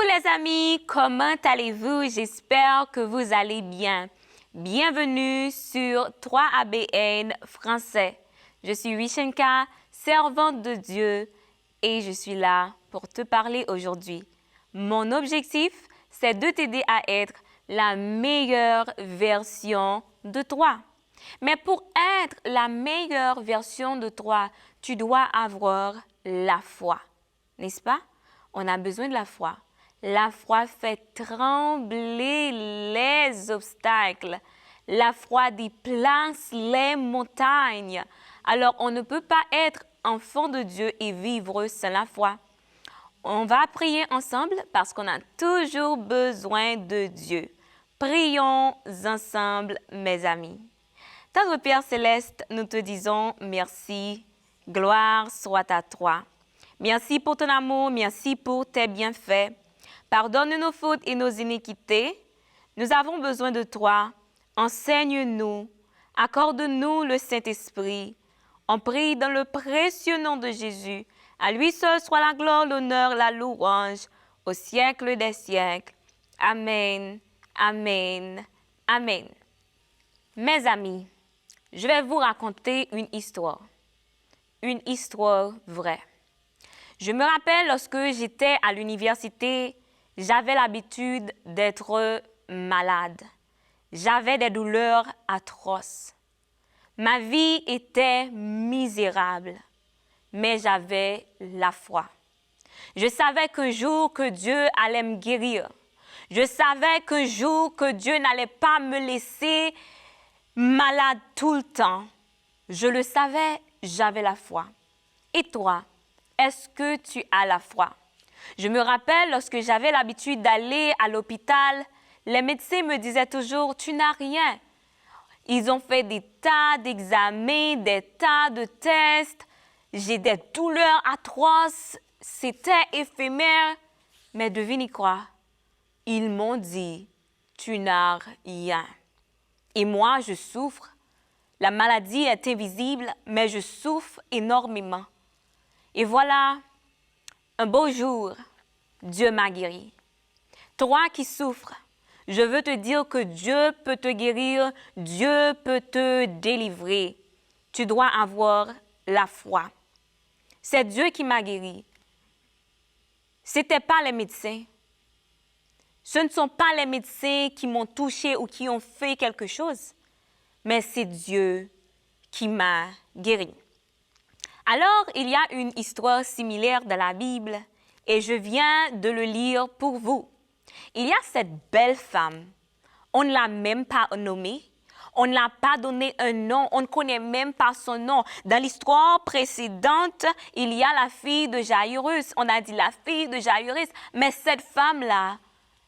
les amis, comment allez-vous? J'espère que vous allez bien. Bienvenue sur 3ABN français. Je suis Wishenka, servante de Dieu, et je suis là pour te parler aujourd'hui. Mon objectif, c'est de t'aider à être la meilleure version de toi. Mais pour être la meilleure version de toi, tu dois avoir la foi, n'est-ce pas? On a besoin de la foi. La foi fait trembler les obstacles. La foi déplace les montagnes. Alors, on ne peut pas être enfant de Dieu et vivre sans la foi. On va prier ensemble parce qu'on a toujours besoin de Dieu. Prions ensemble, mes amis. Tendre Père Céleste, nous te disons merci, gloire soit à toi. Merci pour ton amour, merci pour tes bienfaits. Pardonne nos fautes et nos iniquités. Nous avons besoin de toi. Enseigne-nous, accorde-nous le Saint-Esprit. On prie dans le précieux nom de Jésus. À lui seul soit la gloire, l'honneur, la louange, au siècle des siècles. Amen, amen, amen. Mes amis, je vais vous raconter une histoire vraie. Je me rappelle lorsque j'étais à l'université, j'avais l'habitude d'être malade. J'avais des douleurs atroces. Ma vie était misérable, mais j'avais la foi. Je savais qu'un jour que Dieu allait me guérir. Je savais qu'un jour que Dieu n'allait pas me laisser malade tout le temps. Je le savais, j'avais la foi. Et toi, est-ce que tu as la foi? Je me rappelle lorsque j'avais l'habitude d'aller à l'hôpital, les médecins me disaient toujours, tu n'as rien. Ils ont fait des tas d'examens, des tas de tests. J'ai des douleurs atroces. C'était éphémère. Mais devine quoi? Ils m'ont dit, tu n'as rien. Et moi, je souffre. La maladie est invisible, mais je souffre énormément. Et voilà, un beau jour, Dieu m'a guéri. Toi qui souffres, je veux te dire que Dieu peut te guérir, Dieu peut te délivrer. Tu dois avoir la foi. C'est Dieu qui m'a guéri. Ce n'étaient pas les médecins. Ce ne sont pas les médecins qui m'ont touché ou qui ont fait quelque chose, mais c'est Dieu qui m'a guéri. Alors, il y a une histoire similaire dans la Bible et je viens de le lire pour vous. Il y a cette belle femme. On ne l'a même pas nommée. On ne l'a pas donné un nom. On ne connaît même pas son nom. Dans l'histoire précédente, il y a la fille de Jairus. On a dit la fille de Jairus. Mais cette femme-là,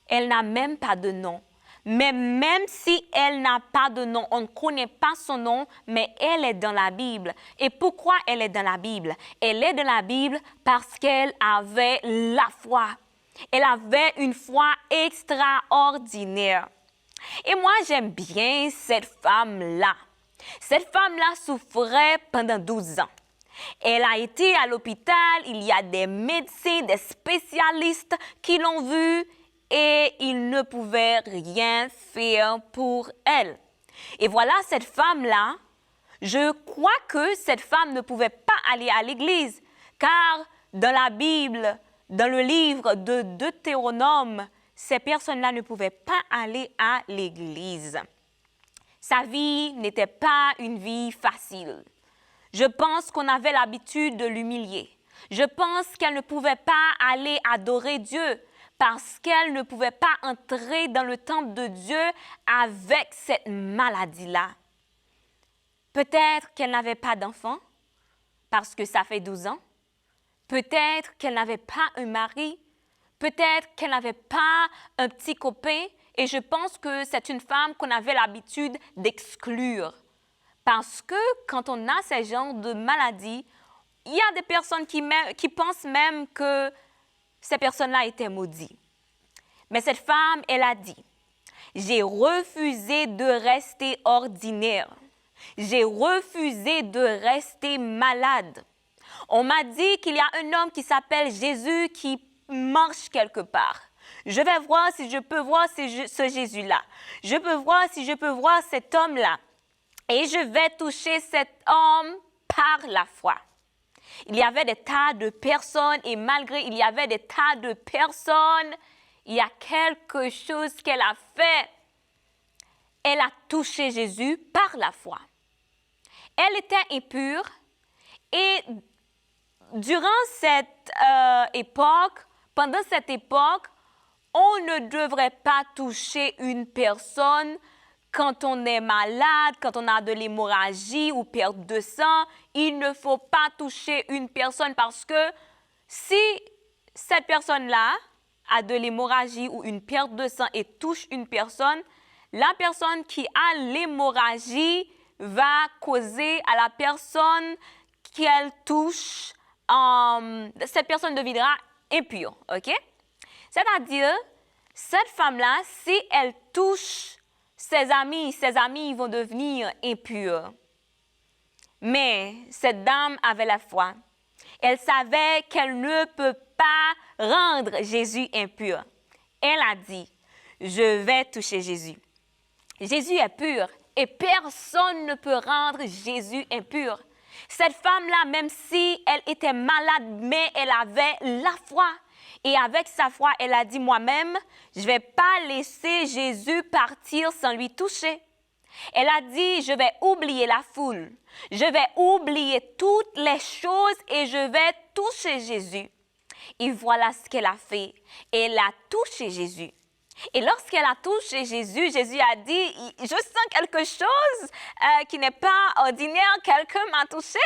elle n'a même pas de nom. Mais même si elle n'a pas de nom, on ne connaît pas son nom, mais elle est dans la Bible. Et pourquoi elle est dans la Bible? Elle est dans la Bible parce qu'elle avait la foi. Elle avait une foi extraordinaire. Et moi, j'aime bien cette femme-là. Cette femme-là souffrait pendant 12 ans. Elle a été à l'hôpital, il y a des médecins, des spécialistes qui l'ont vue et ils ne pouvaient rien faire pour elle. Et voilà, cette femme-là, je crois que cette femme ne pouvait pas aller à l'église, car dans la Bible, dans le livre de Deutéronome, ces personnes-là ne pouvaient pas aller à l'église. Sa vie n'était pas une vie facile. Je pense qu'on avait l'habitude de l'humilier. Je pense qu'elle ne pouvait pas aller adorer Dieu parce qu'elle ne pouvait pas entrer dans le temple de Dieu avec cette maladie-là. Peut-être qu'elle n'avait pas d'enfant parce que ça fait 12 ans. Peut-être qu'elle n'avait pas un mari. Peut-être qu'elle n'avait pas un petit copain. Et je pense que c'est une femme qu'on avait l'habitude d'exclure. Parce que quand on a ce genre de maladie, il y a des personnes qui pensent même que ces personnes-là étaient maudites. Mais cette femme, elle a dit, « J'ai refusé de rester ordinaire. J'ai refusé de rester malade. On m'a dit qu'il y a un homme qui s'appelle Jésus qui marche quelque part. Je vais voir si je peux voir ce Jésus-là. Je peux voir si je peux voir cet homme-là. Et je vais toucher cet homme par la foi. Il y avait des tas de personnes et malgré il y avait des tas de personnes, il y a quelque chose qu'elle a fait. Elle a touché Jésus par la foi. Elle était impure et durant cette époque, pendant cette époque, on ne devrait pas toucher une personne quand on est malade, quand on a de l'hémorragie ou perte de sang. Il ne faut pas toucher une personne parce que si cette personne-là a de l'hémorragie ou une perte de sang et touche une personne, la personne qui a l'hémorragie va causer à la personne qu'elle touche, cette personne deviendra impure, ok? C'est-à-dire, cette femme-là, si elle touche ses amis vont devenir impurs. Mais cette dame avait la foi. Elle savait qu'elle ne peut pas rendre Jésus impur. Elle a dit, je vais toucher Jésus. Jésus est pur et personne ne peut rendre Jésus impur. Cette femme-là, même si elle était malade, mais elle avait la foi. Et avec sa foi, elle a dit, moi-même, je ne vais pas laisser Jésus partir sans lui toucher. Elle a dit, je vais oublier la foule. Je vais oublier toutes les choses et je vais toucher Jésus. Et voilà ce qu'elle a fait. Elle a touché Jésus. Et lorsqu'elle a touché Jésus, Jésus a dit, je sens quelque chose qui n'est pas ordinaire, quelqu'un m'a touché.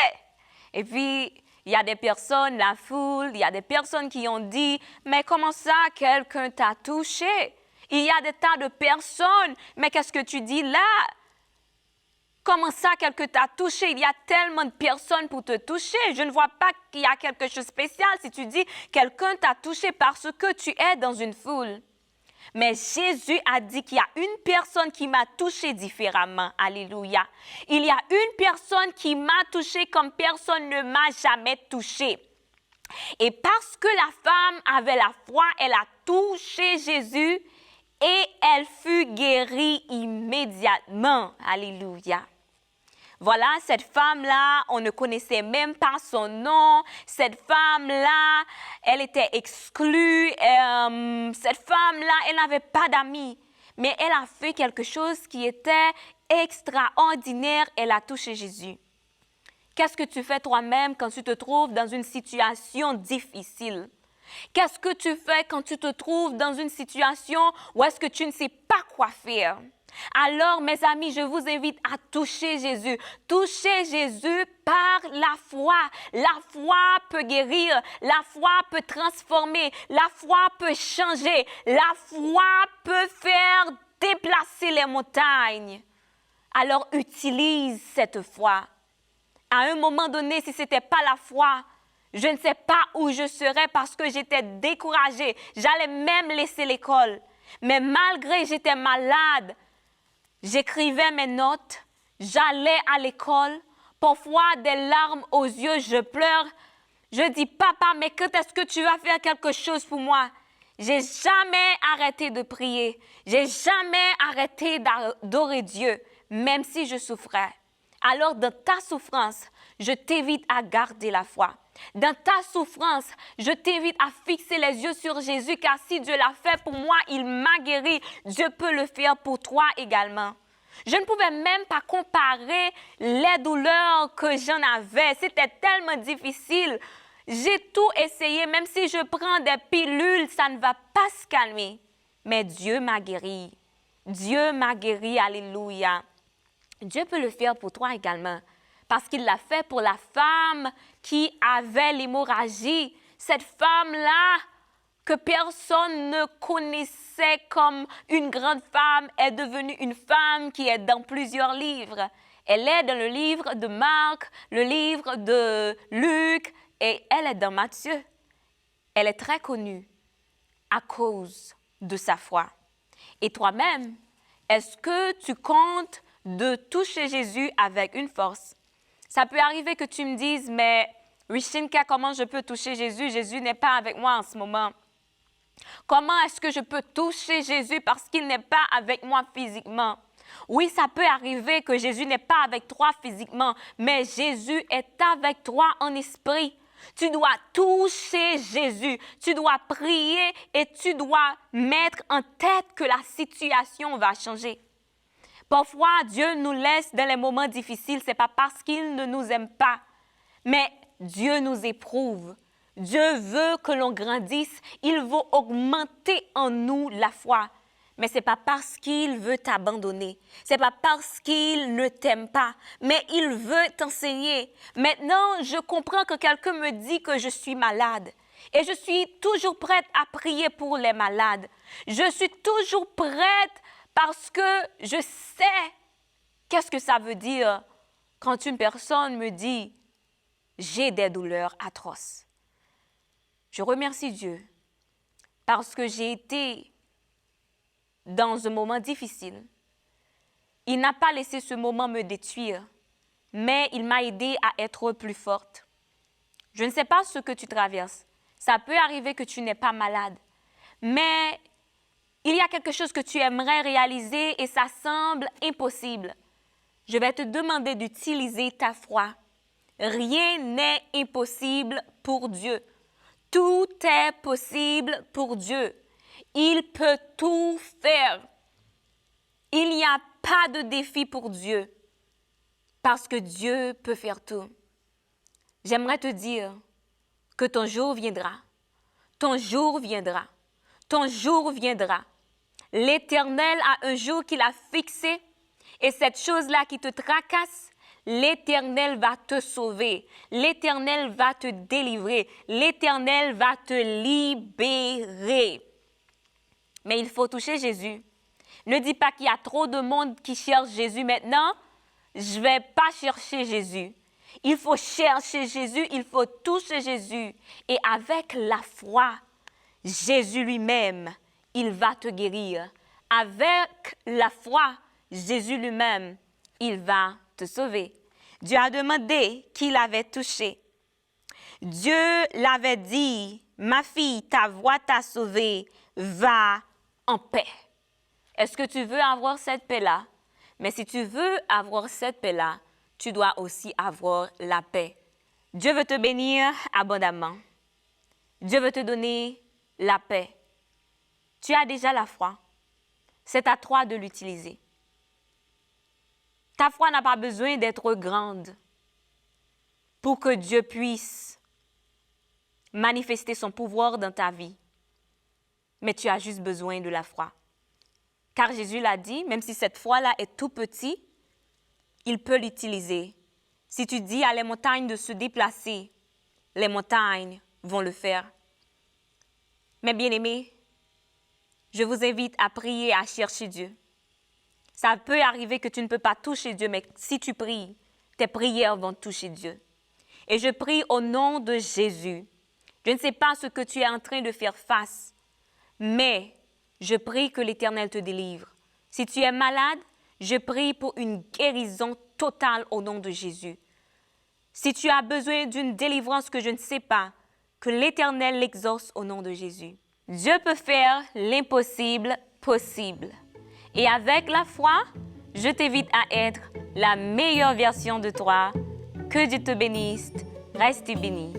Et puis, il y a des personnes, la foule, il y a des personnes qui ont dit, mais comment ça, quelqu'un t'a touché? Il y a des tas de personnes, mais qu'est-ce que tu dis là? Comment ça, quelqu'un t'a touché? Il y a tellement de personnes pour te toucher. Je ne vois pas qu'il y a quelque chose de spécial si tu dis, quelqu'un t'a touché parce que tu es dans une foule. Mais Jésus a dit qu'il y a une personne qui m'a touché différemment. Alléluia. Il y a une personne qui m'a touché comme personne ne m'a jamais touché. Et parce que la femme avait la foi, elle a touché Jésus et elle fut guérie immédiatement. Alléluia. Voilà, cette femme-là, on ne connaissait même pas son nom. Cette femme-là, elle était exclue. Cette femme-là, elle n'avait pas d'amis. Mais elle a fait quelque chose qui était extraordinaire. Elle a touché Jésus. Qu'est-ce que tu fais toi-même quand tu te trouves dans une situation difficile? Qu'est-ce que tu fais quand tu te trouves dans une situation où est-ce que tu ne sais pas quoi faire? Alors, mes amis, je vous invite à toucher Jésus. Toucher Jésus par la foi. La foi peut guérir. La foi peut transformer. La foi peut changer. La foi peut faire déplacer les montagnes. Alors, utilise cette foi. À un moment donné, si ce n'était pas la foi, je ne sais pas où je serais parce que j'étais découragée. J'allais même laisser l'école. Mais malgré j'étais malade, j'écrivais mes notes, j'allais à l'école, parfois des larmes aux yeux, je pleure. Je dis, papa, mais quand est-ce que tu vas faire quelque chose pour moi? J'ai jamais arrêté de prier. J'ai jamais arrêté d'adorer Dieu, même si je souffrais. Alors, dans ta souffrance, je t'invite à garder la foi. Dans ta souffrance, je t'invite à fixer les yeux sur Jésus, car si Dieu l'a fait pour moi, il m'a guéri. Dieu peut le faire pour toi également. Je ne pouvais même pas comparer les douleurs que j'en avais. C'était tellement difficile. J'ai tout essayé, même si je prends des pilules, ça ne va pas se calmer. Mais Dieu m'a guéri. Dieu m'a guéri, alléluia. Dieu peut le faire pour toi également, parce qu'il l'a fait pour la femme qui avait l'hémorragie. Cette femme-là, que personne ne connaissait comme une grande femme, est devenue une femme qui est dans plusieurs livres. Elle est dans le livre de Marc, le livre de Luc, et elle est dans Matthieu. Elle est très connue à cause de sa foi. Et toi-même, est-ce que tu comptes de toucher Jésus avec une force? Ça peut arriver que tu me dises, mais Rishinka, comment je peux toucher Jésus? Jésus n'est pas avec moi en ce moment. Comment est-ce que je peux toucher Jésus parce qu'il n'est pas avec moi physiquement? Oui, ça peut arriver que Jésus n'est pas avec toi physiquement, mais Jésus est avec toi en esprit. Tu dois toucher Jésus, tu dois prier et tu dois mettre en tête que la situation va changer. Parfois, Dieu nous laisse dans les moments difficiles, ce n'est pas parce qu'il ne nous aime pas, mais Dieu nous éprouve. Dieu veut que l'on grandisse, il veut augmenter en nous la foi. Mais ce n'est pas parce qu'il veut t'abandonner, ce n'est pas parce qu'il ne t'aime pas, mais il veut t'enseigner. Maintenant, je comprends que quelqu'un me dit que je suis malade et je suis toujours prête à prier pour les malades. Je suis toujours prête parce que je sais qu'est-ce que ça veut dire quand une personne me dit « j'ai des douleurs atroces ». Je remercie Dieu parce que j'ai été dans un moment difficile. Il n'a pas laissé ce moment me détruire, mais il m'a aidé à être plus forte. Je ne sais pas ce que tu traverses. Ça peut arriver que tu n'es pas malade, mais il y a quelque chose que tu aimerais réaliser et ça semble impossible. Je vais te demander d'utiliser ta foi. Rien n'est impossible pour Dieu. Tout est possible pour Dieu. Il peut tout faire. Il n'y a pas de défi pour Dieu parce que Dieu peut faire tout. J'aimerais te dire que ton jour viendra. Ton jour viendra. Ton jour viendra. L'Éternel a un jour qu'il a fixé et cette chose-là qui te tracasse, l'Éternel va te sauver. L'Éternel va te délivrer. L'Éternel va te libérer. Mais il faut toucher Jésus. Ne dis pas qu'il y a trop de monde qui cherche Jésus maintenant. Je ne vais pas chercher Jésus. Il faut chercher Jésus, il faut toucher Jésus. Et avec la foi, Jésus lui-même, il va te guérir. Avec la foi, Jésus lui-même, il va te sauver. Dieu a demandé qui l'avait touché. Dieu l'avait dit, ma fille, ta voix t'a sauvée, va en paix. Est-ce que tu veux avoir cette paix-là? Mais si tu veux avoir cette paix-là, tu dois aussi avoir la paix. Dieu veut te bénir abondamment. Dieu veut te donner la paix. Tu as déjà la foi. C'est à toi de l'utiliser. Ta foi n'a pas besoin d'être grande pour que Dieu puisse manifester son pouvoir dans ta vie. Mais tu as juste besoin de la foi. Car Jésus l'a dit, même si cette foi-là est tout petite, il peut l'utiliser. Si tu dis à les montagnes de se déplacer, les montagnes vont le faire. Mes bien-aimés, je vous invite à prier, à chercher Dieu. Ça peut arriver que tu ne peux pas toucher Dieu, mais si tu pries, tes prières vont toucher Dieu. Et je prie au nom de Jésus. Je ne sais pas ce que tu es en train de faire face, mais je prie que l'Éternel te délivre. Si tu es malade, je prie pour une guérison totale au nom de Jésus. Si tu as besoin d'une délivrance que je ne sais pas, que l'Éternel l'exauce au nom de Jésus. Dieu peut faire l'impossible possible. Et avec la foi, je t'invite à être la meilleure version de toi. Que Dieu te bénisse. Reste béni.